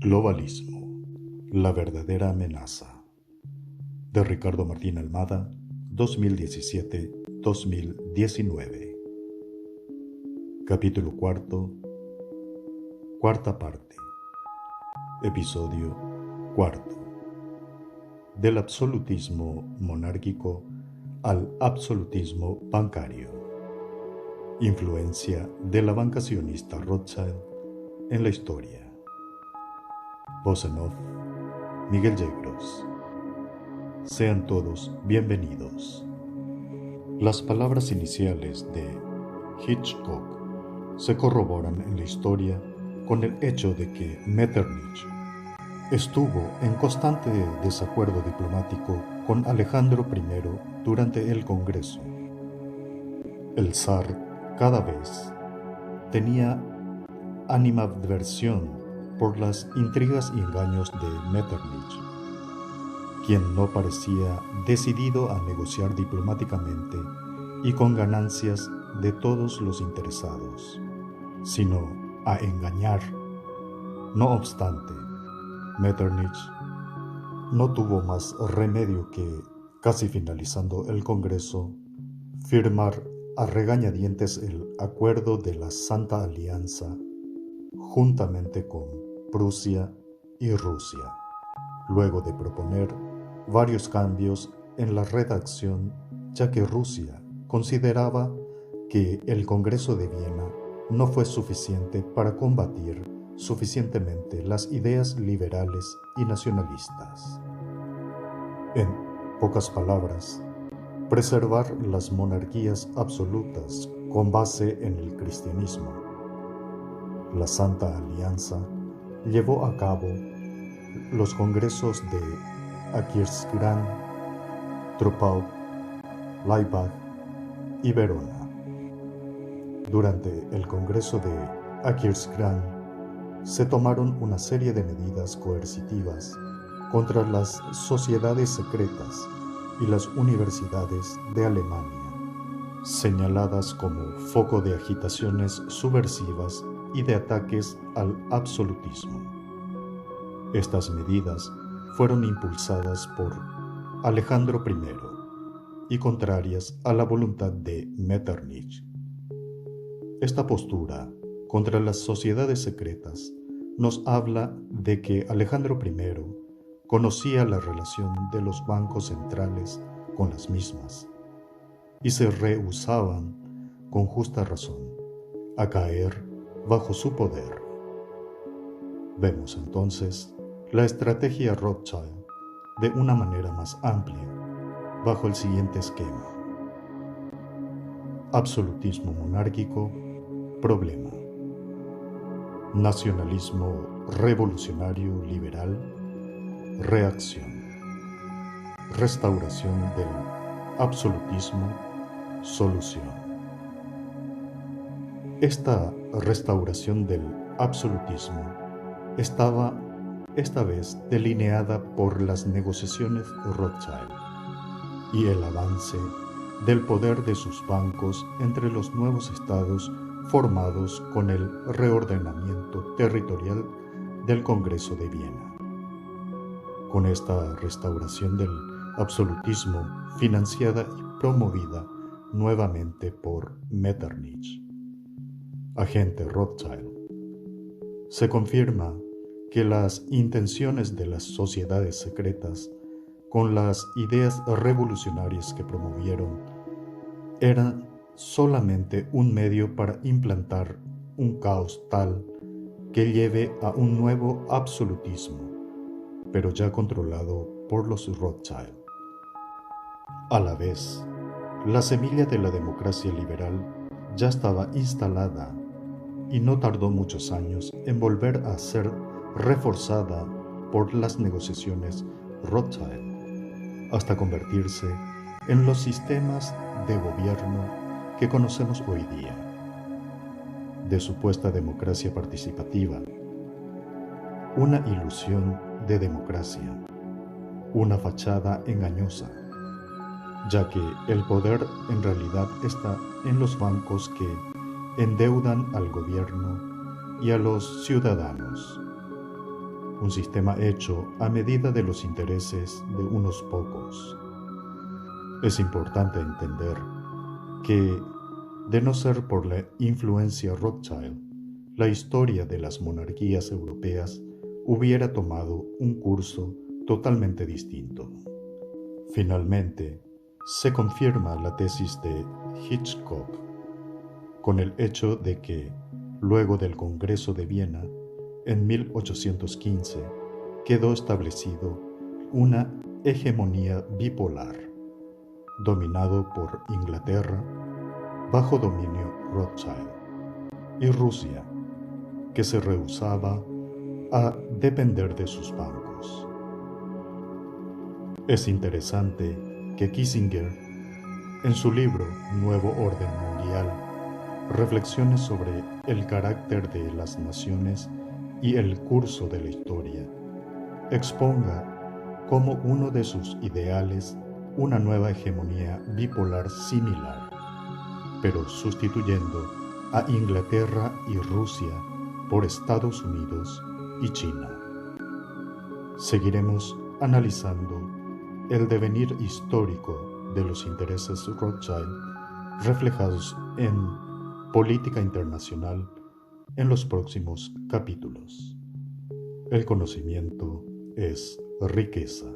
Globalismo, la verdadera amenaza. De Ricardo Martín Almada, 2017-2019. Capítulo cuarto, cuarta parte. Episodio cuarto. Del absolutismo monárquico al absolutismo bancario. Influencia de la banca sionista Rothschild en la historia. Voz en off, Miguel Yegros. Sean todos bienvenidos. Las palabras iniciales de Hitchcock se corroboran en la historia con el hecho de que Metternich estuvo en constante desacuerdo diplomático con Alejandro I durante el Congreso. El zar cada vez tenía animadversión por las intrigas y engaños de Metternich, quien no parecía decidido a negociar diplomáticamente y con ganancias de todos los interesados, sino a engañar. No obstante, Metternich no tuvo más remedio que, casi finalizando el Congreso, firmar a regañadientes el Acuerdo de la Santa Alianza juntamente con Prusia y Rusia, luego de proponer varios cambios en la redacción, ya que Rusia consideraba que el Congreso de Viena no fue suficiente para combatir suficientemente las ideas liberales y nacionalistas. En pocas palabras, preservar las monarquías absolutas con base en el cristianismo. La Santa Alianza llevó a cabo los congresos de Aquisgrán, Troppau, Laibach y Verona. Durante el Congreso de Aquisgrán se tomaron una serie de medidas coercitivas contra las sociedades secretas y las universidades de Alemania, señaladas como foco de agitaciones subversivas y de ataques al absolutismo. Estas medidas fueron impulsadas por Alejandro I y contrarias a la voluntad de Metternich. Esta postura contra las sociedades secretas nos habla de que Alejandro I conocía la relación de los bancos centrales con las mismas y se rehusaban, con justa razón, a caer bajo su poder. Vemos entonces la estrategia Rothschild de una manera más amplia, bajo el siguiente esquema: absolutismo monárquico, problema; nacionalismo revolucionario liberal, reacción; restauración del absolutismo, solución. Esta restauración del absolutismo estaba esta vez delineada por las negociaciones Rothschild y el avance del poder de sus bancos entre los nuevos estados formados con el reordenamiento territorial del Congreso de Viena. Con esta restauración del absolutismo, financiada y promovida nuevamente por Metternich, agente Rothschild, se confirma que las intenciones de las sociedades secretas, con las ideas revolucionarias que promovieron, eran solamente un medio para implantar un caos tal que lleve a un nuevo absolutismo, pero ya controlado por los Rothschild. A la vez, la semilla de la democracia liberal ya estaba instalada y no tardó muchos años en volver a ser reforzada por las negociaciones Rothschild, hasta convertirse en los sistemas de gobierno que conocemos hoy día. De supuesta democracia participativa, una ilusión de democracia, una fachada engañosa, ya que el poder en realidad está en los bancos que endeudan al gobierno y a los ciudadanos. un sistema hecho a medida de los intereses de unos pocos. Es importante entender que, de no ser por la influencia Rothschild, la historia de las monarquías europeas hubiera tomado un curso totalmente distinto. Finalmente, se confirma la tesis de Hitchcock con el hecho de que, luego del Congreso de Viena, en 1815, quedó establecido una hegemonía bipolar, dominado por Inglaterra, bajo dominio Rothschild, y Rusia, que se rehusaba a depender de sus bancos. Es interesante que Kissinger, en su libro Nuevo Orden Mundial, reflexione sobre el carácter de las naciones y el curso de la historia, exponga como uno de sus ideales una nueva hegemonía bipolar similar, pero sustituyendo a Inglaterra y Rusia por Estados Unidos y China. Seguiremos analizando el devenir histórico de los intereses Rothschild reflejados en política internacional en los próximos capítulos. El conocimiento es riqueza.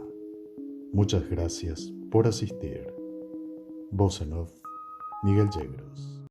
Muchas gracias por asistir. Voz en off, Miguel Yegros.